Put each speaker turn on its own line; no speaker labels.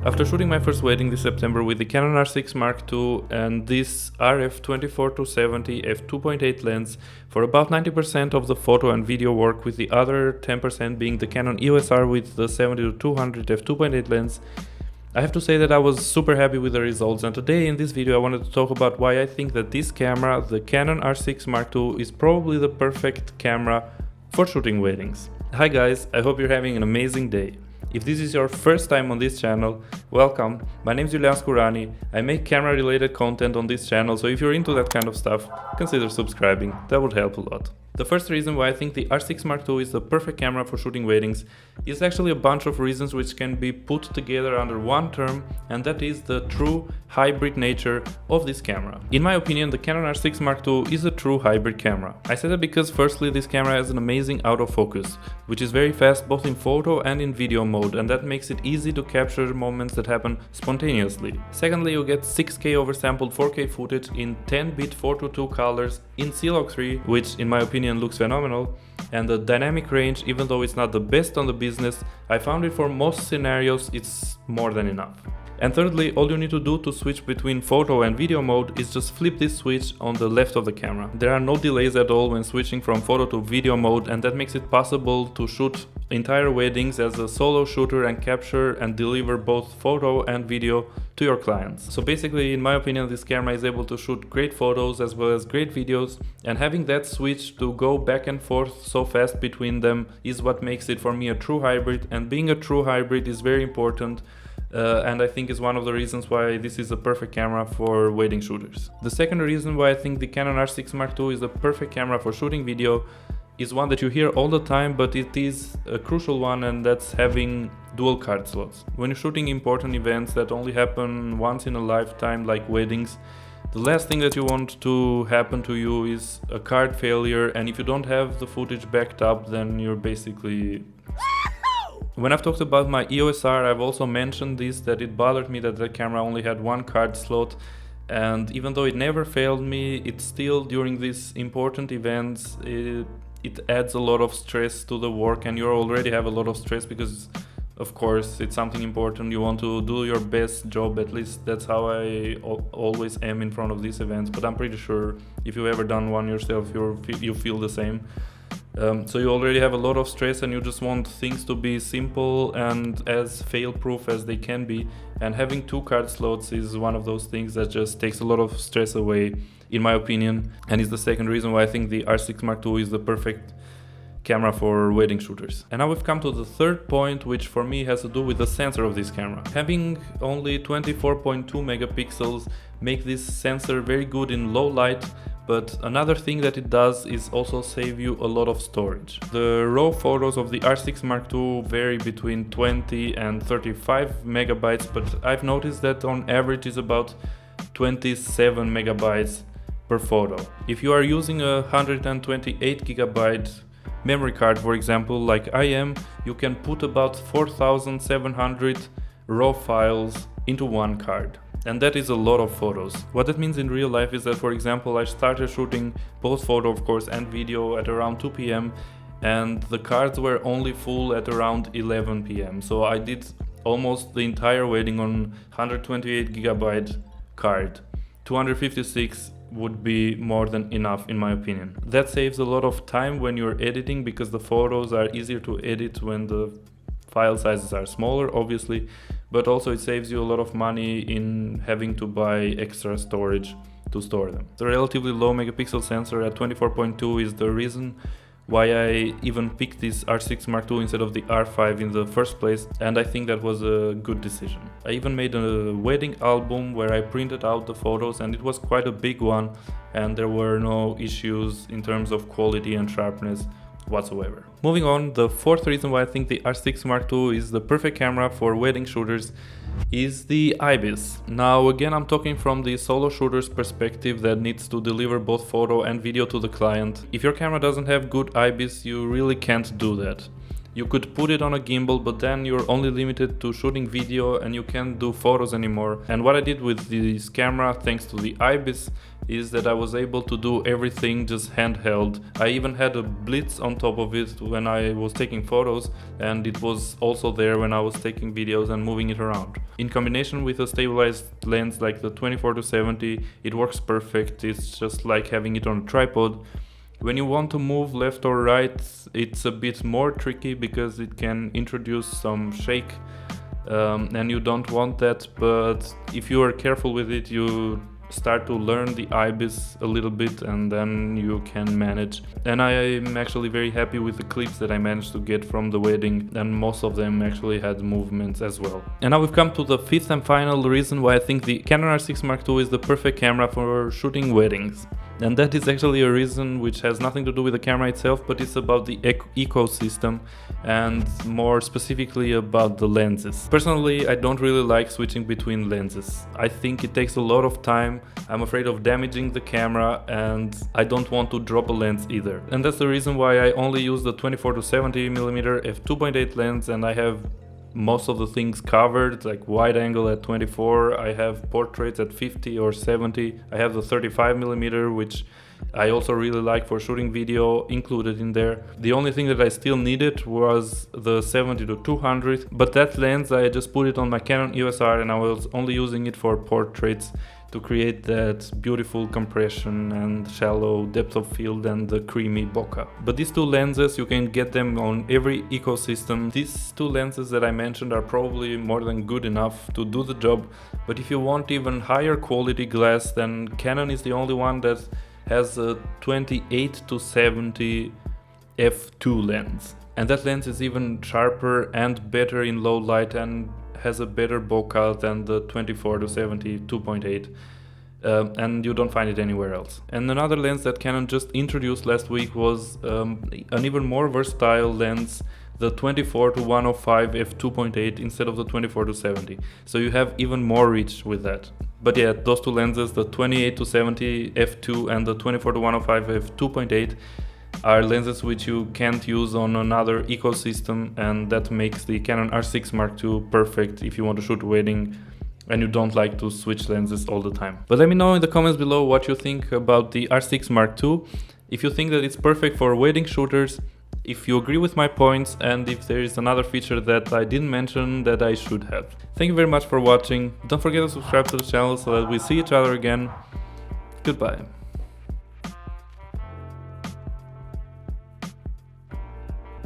After shooting my first wedding this September with the Canon R6 Mark II and this RF24-70 f2.8 lens for about 90% of the photo and video work, with the other 10% being the Canon EOS R with the 70-200 f2.8 lens, I have to say that I was super happy with the results, and today in this video I wanted to talk about why I think that this camera, the Canon R6 Mark II, is probably the perfect camera for shooting weddings. Hi guys, I hope you're having an amazing day. If this is your first time on this channel, welcome. My name is Julian Skurani. I make camera related content on this channel, so if you're into that kind of stuff, consider subscribing. That would help a lot. The first reason why I think the R6 Mark II is the perfect camera for shooting weddings is actually a bunch of reasons which can be put together under one term, and that is the true hybrid nature of this camera. In my opinion, the Canon R6 Mark II is a true hybrid camera. I say that because firstly, this camera has an amazing autofocus, which is very fast both in photo and in video mode, and that makes it easy to capture moments that happen spontaneously. Secondly, you get 6K oversampled 4K footage in 10-bit 4:2 colors in C-Log 3, which in my opinion looks phenomenal, and the dynamic range, even though it's not the best on the business, I found it for most scenarios it's more than enough. And thirdly, all you need to do to switch between photo and video mode is just flip this switch on the left of the camera. There are no delays at all when switching from photo to video mode, and that makes it possible to shoot entire weddings as a solo shooter and capture and deliver both photo and video to your clients. So basically, in my opinion, this camera is able to shoot great photos as well as great videos, and having that switch to go back and forth so fast between them is what makes it for me a true hybrid, and being a true hybrid is very important. And I think is one of the reasons why this is a perfect camera for wedding shooters. The second reason why I think the Canon R6 Mark II is the perfect camera for shooting video is one that you hear all the time, but it is a crucial one, and that's having dual card slots. When you're shooting important events that only happen once in a lifetime, like weddings, the last thing that you want to happen to you is a card failure, and if you don't have the footage backed up, then you're basically... When I've talked about my EOS R, I've also mentioned this, that it bothered me that the camera only had one card slot, and even though it never failed me, it still, during these important events, it adds a lot of stress to the work, and you already have a lot of stress because, of course, it's something important. You want to do your best job, at least that's how I always am in front of these events, but I'm pretty sure if you've ever done one yourself, you feel the same. So you already have a lot of stress, and you just want things to be simple and as fail-proof as they can be, and having two card slots is one of those things that just takes a lot of stress away, in my opinion, and is the second reason why I think the R6 Mark II is the perfect camera for wedding shooters. And now we've come to the third point, which for me has to do with the sensor of this camera. Having only 24.2 megapixels make this sensor very good in low light, but another thing that it does is also save you a lot of storage. The raw photos of the R6 Mark II vary between 20 and 35 megabytes, but I've noticed that on average is about 27 megabytes per photo. If you are using a 128 gigabyte memory card, for example, like I am, you can put about 4,700 raw files into one card. And that is a lot of photos. What that means in real life is that, for example, I started shooting both photo, of course, and video at around 2 p.m. and the cards were only full at around 11 p.m. So I did almost the entire wedding on 128 gigabyte card. 256 would be more than enough, in my opinion. That saves a lot of time when you're editing, because the photos are easier to edit when the file sizes are smaller, obviously, but also it saves you a lot of money in having to buy extra storage to store them. The relatively low megapixel sensor at 24.2 is the reason why I even picked this R6 Mark II instead of the R5 in the first place, and I think that was a good decision. I even made a wedding album where I printed out the photos, and it was quite a big one, and there were no issues in terms of quality and sharpness whatsoever. Moving on, the fourth reason why I think the R6 Mark II is the perfect camera for wedding shooters is the IBIS. Now again, I'm talking from the solo shooter's perspective that needs to deliver both photo and video to the client. If your camera doesn't have good IBIS, you really can't do that. You could put it on a gimbal, but then you're only limited to shooting video and you can't do photos anymore. And what I did with this camera, thanks to the IBIS, is that I was able to do everything just handheld. I even had a blitz on top of it when I was taking photos, and it was also there when I was taking videos and moving it around. In combination with a stabilized lens like the 24-70, it works perfect. It's just like having it on a tripod. When you want to move left or right, it's a bit more tricky because it can introduce some shake, and you don't want that, but if you are careful with it, you start to learn the IBIS a little bit, and then you can manage. And I am actually very happy with the clips that I managed to get from the wedding, and most of them actually had movements as well. And now we've come to the fifth and final reason why I think the Canon R6 Mark II is the perfect camera for shooting weddings. And that is actually a reason which has nothing to do with the camera itself, but it's about the ecosystem, and more specifically about the lenses. Personally, I don't really like switching between lenses. I think it takes a lot of time, I'm afraid of damaging the camera, and I don't want to drop a lens either. And that's the reason why I only use the 24-70mm f2.8 lens, and I have most of the things covered, like wide angle at 24, I have portraits at 50 or 70, I have the 35mm, which I also really like for shooting video, included in there. The only thing that I still needed was the 70-200, but that lens I just put it on my Canon EOS R, and I was only using it for portraits to create that beautiful compression and shallow depth of field and the creamy bokeh. But these two lenses, you can get them on every ecosystem. These two lenses that I mentioned are probably more than good enough to do the job, but if you want even higher quality glass, then Canon is the only one that has a 28-70 f2 lens. And that lens is even sharper and better in low light and has a better bokeh than the 24-70 2.8, and you don't find it anywhere else. And another lens that Canon just introduced last week was an even more versatile lens, the 24-105 f2.8 instead of the 24-70. So you have even more reach with that. But yeah, those two lenses, the 28-70 f2 and the 24-105 f2.8, are lenses which you can't use on another ecosystem, and that makes the Canon R6 Mark II perfect if you want to shoot a wedding and you don't like to switch lenses all the time. But let me know in the comments below what you think about the R6 Mark II, if you think that it's perfect for wedding shooters, if you agree with my points, and if there is another feature that I didn't mention that I should have. Thank you very much for watching. Don't forget to subscribe to the channel so that we see each other again. Goodbye.